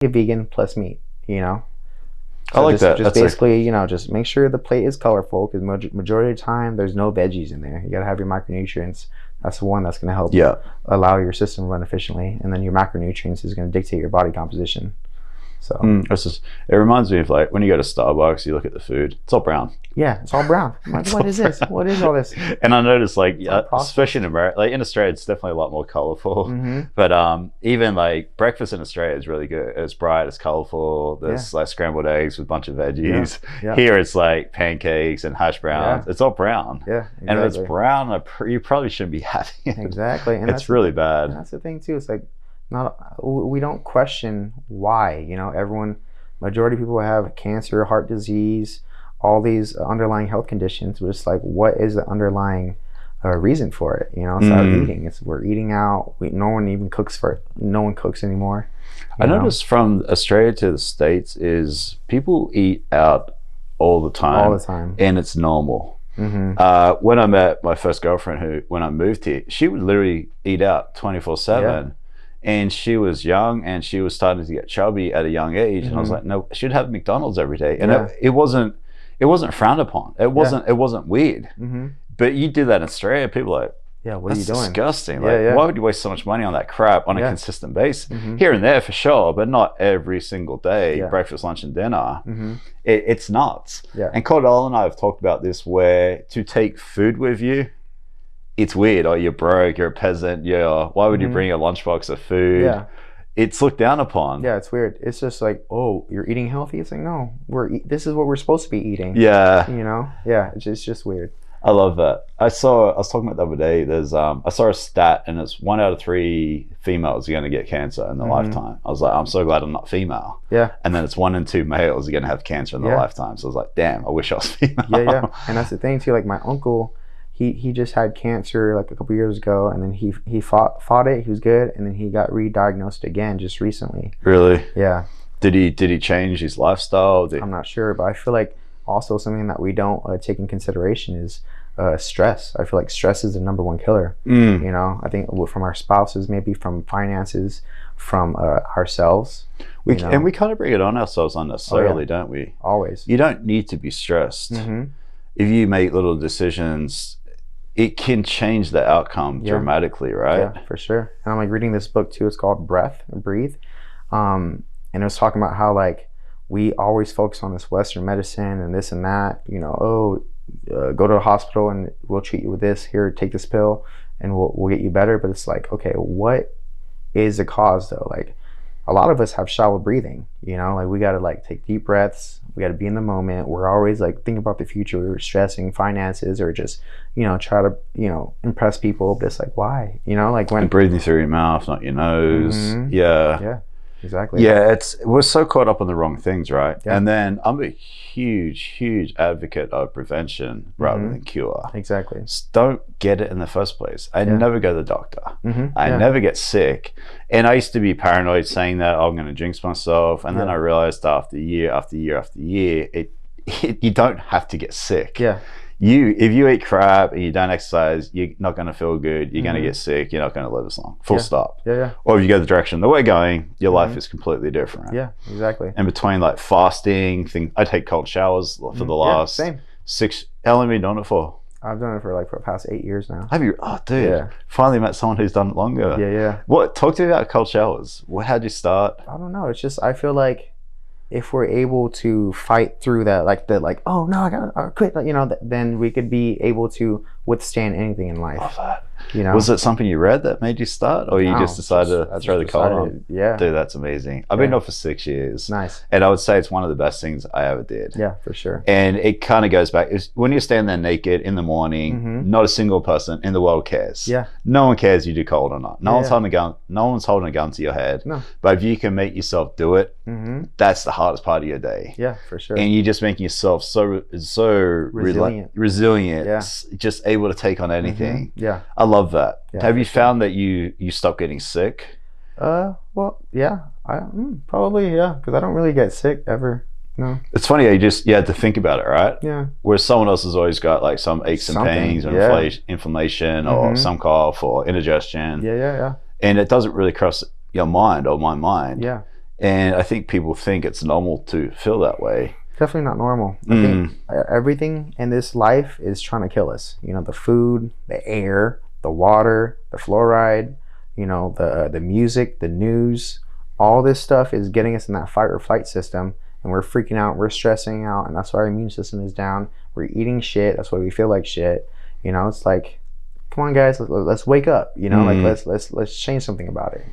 a vegan plus meat, you know. I So like that. just That's like, basically, you know, just make sure the plate is colorful because majority of the time there's no veggies in there. You got to have your micronutrients. That's the one that's going to help yeah. allow your system to run efficiently, and then your macronutrients is going to dictate your body composition. So It reminds me of like when you go to Starbucks, you look at the food, it's all brown. yeah, it's all brown. I'm like, what is this? What is all this? And I noticed like, all processed. especially in America, like in Australia, it's definitely a lot more colorful. Mm-hmm. But even like breakfast in Australia is really good. It's bright, it's colorful. There's like scrambled eggs with a bunch of veggies. Yeah. Here it's like pancakes and hash browns. It's all brown. Yeah, exactly. And if it's brown, you probably shouldn't be having it. Exactly. And it's really bad. That's the thing too. It's like we don't question why. You know, majority of people have cancer, heart disease, all these underlying health conditions. But it's like, what is the underlying reason for it? You know, it's our eating. We're eating out. No one cooks anymore. I noticed from Australia to the States is people eat out all the time. All the time. And it's normal. Mm-hmm. When I met my first girlfriend, when I moved here, she would literally eat out 24/7. And she was young and she was starting to get chubby at a young age. And I was like, no, she'd have McDonald's every day. And it wasn't frowned upon. It wasn't weird. Mm-hmm. But you do that in Australia, people are like, yeah, what are you doing? That's disgusting. Like, why would you waste so much money on that crap on a consistent basis? Mm-hmm. Here and there for sure, but not every single day, breakfast, lunch, and dinner. Mm-hmm. It's nuts. Yeah. And Cordell and I have talked about this, where to take food with you, it's weird. Oh, you're broke, you're a peasant, why would you bring a lunchbox of food? Yeah. It's looked down upon. Yeah, it's weird. It's just like, oh, you're eating healthy? It's like, no, this is what we're supposed to be eating. Yeah. You know? Yeah, it's just weird. I love that. I was talking about the other day, I saw a stat and it's 1 out of 3 females are going to get cancer in their lifetime. I was like, I'm so glad I'm not female. Yeah. And then it's 1 in 2 males are going to have cancer in their lifetime. So I was like, damn, I wish I was female. Yeah. And that's the thing too, like my uncle, he just had cancer like a couple years ago, and then he fought it. He was good, and then he got re-diagnosed again just recently. Really? Yeah. Did he change his lifestyle? I'm not sure, but I feel like also something that we don't take in consideration is stress. I feel like stress is the #1 killer. You know, I think from our spouses, maybe from finances, from ourselves. We kind of bring it on ourselves unnecessarily, don't we? Always. You don't need to be stressed. If you make little decisions, it can change the outcome dramatically, right? Yeah, for sure. And I'm like reading this book too. It's called Breathe. And it was talking about how like we always focus on this Western medicine and this and that. You know, go to a hospital and we'll treat you with this. Here, take this pill, and we'll get you better. But it's like, okay, what is the cause though? Like, a lot of us have shallow breathing. You know, like we gotta like take deep breaths. We gotta be in the moment. We're always like thinking about the future. We're stressing finances or just, you know, try to, you know, impress people. But it's like, why? You know, like when breathing through your mouth, not your nose. Yeah. Exactly. Yeah, we're so caught up on the wrong things, right? Yeah. And then I'm a huge advocate of prevention rather than cure. Exactly. Just don't get it in the first place. I never go to the doctor. I Yeah. never get sick. And I used to be paranoid saying that I'm going to jinx myself. And then I realized after year after year after year, you don't have to get sick. Yeah. If you eat crap and you don't exercise, you're not going to feel good. You're going to get sick. You're not going to live as long. Full stop. Yeah. Or if you go the direction that we're going, your life is completely different. Yeah, exactly. And between like fasting, I take cold showers for the last same. 6. How long have you done it for? I've done it for the past 8 years now. Have you? Oh, dude. Yeah. Finally met someone who's done it longer. Yeah. What? Talk to me about cold showers. How'd you start? I don't know. It's just, I feel like if we're able to fight through that, oh no, I gotta quit, you know, then we could be able to withstand anything in life. Love that. You know, was it something you read that made you start, or you just decided to throw the cold on? Yeah, dude, that's amazing. I've been off for 6 years. Nice. And I would say it's one of the best things I ever did. Yeah, for sure. And it kind of goes back, when you're standing there naked in the morning, not a single person in the world cares. Yeah. No one cares you do cold or not. No one's holding a gun. No one's holding a gun to your head. No. But if you can make yourself do it, that's the hardest part of your day. Yeah, for sure. And you're just making yourself so resilient, just able to take on anything. Yeah, I love that. Yeah, have you found that you stopped getting sick? Well, yeah, probably, yeah, because I don't really get sick ever. No. It's funny how you had to think about it, right? Yeah. Whereas someone else has always got like some aches and pains or inflammation or some cough or indigestion. Yeah. And it doesn't really cross your mind or my mind. Yeah. And I think people think it's normal to feel that way. Definitely not normal. I think everything in this life is trying to kill us. You know, the food, the air, the water, the fluoride, you know, the music, the news, all this stuff is getting us in that fight or flight system, and we're freaking out, we're stressing out, and that's why our immune system is down. We're eating shit, that's why we feel like shit. You know, it's like, come on guys, let's wake up, you know, like let's change something about it.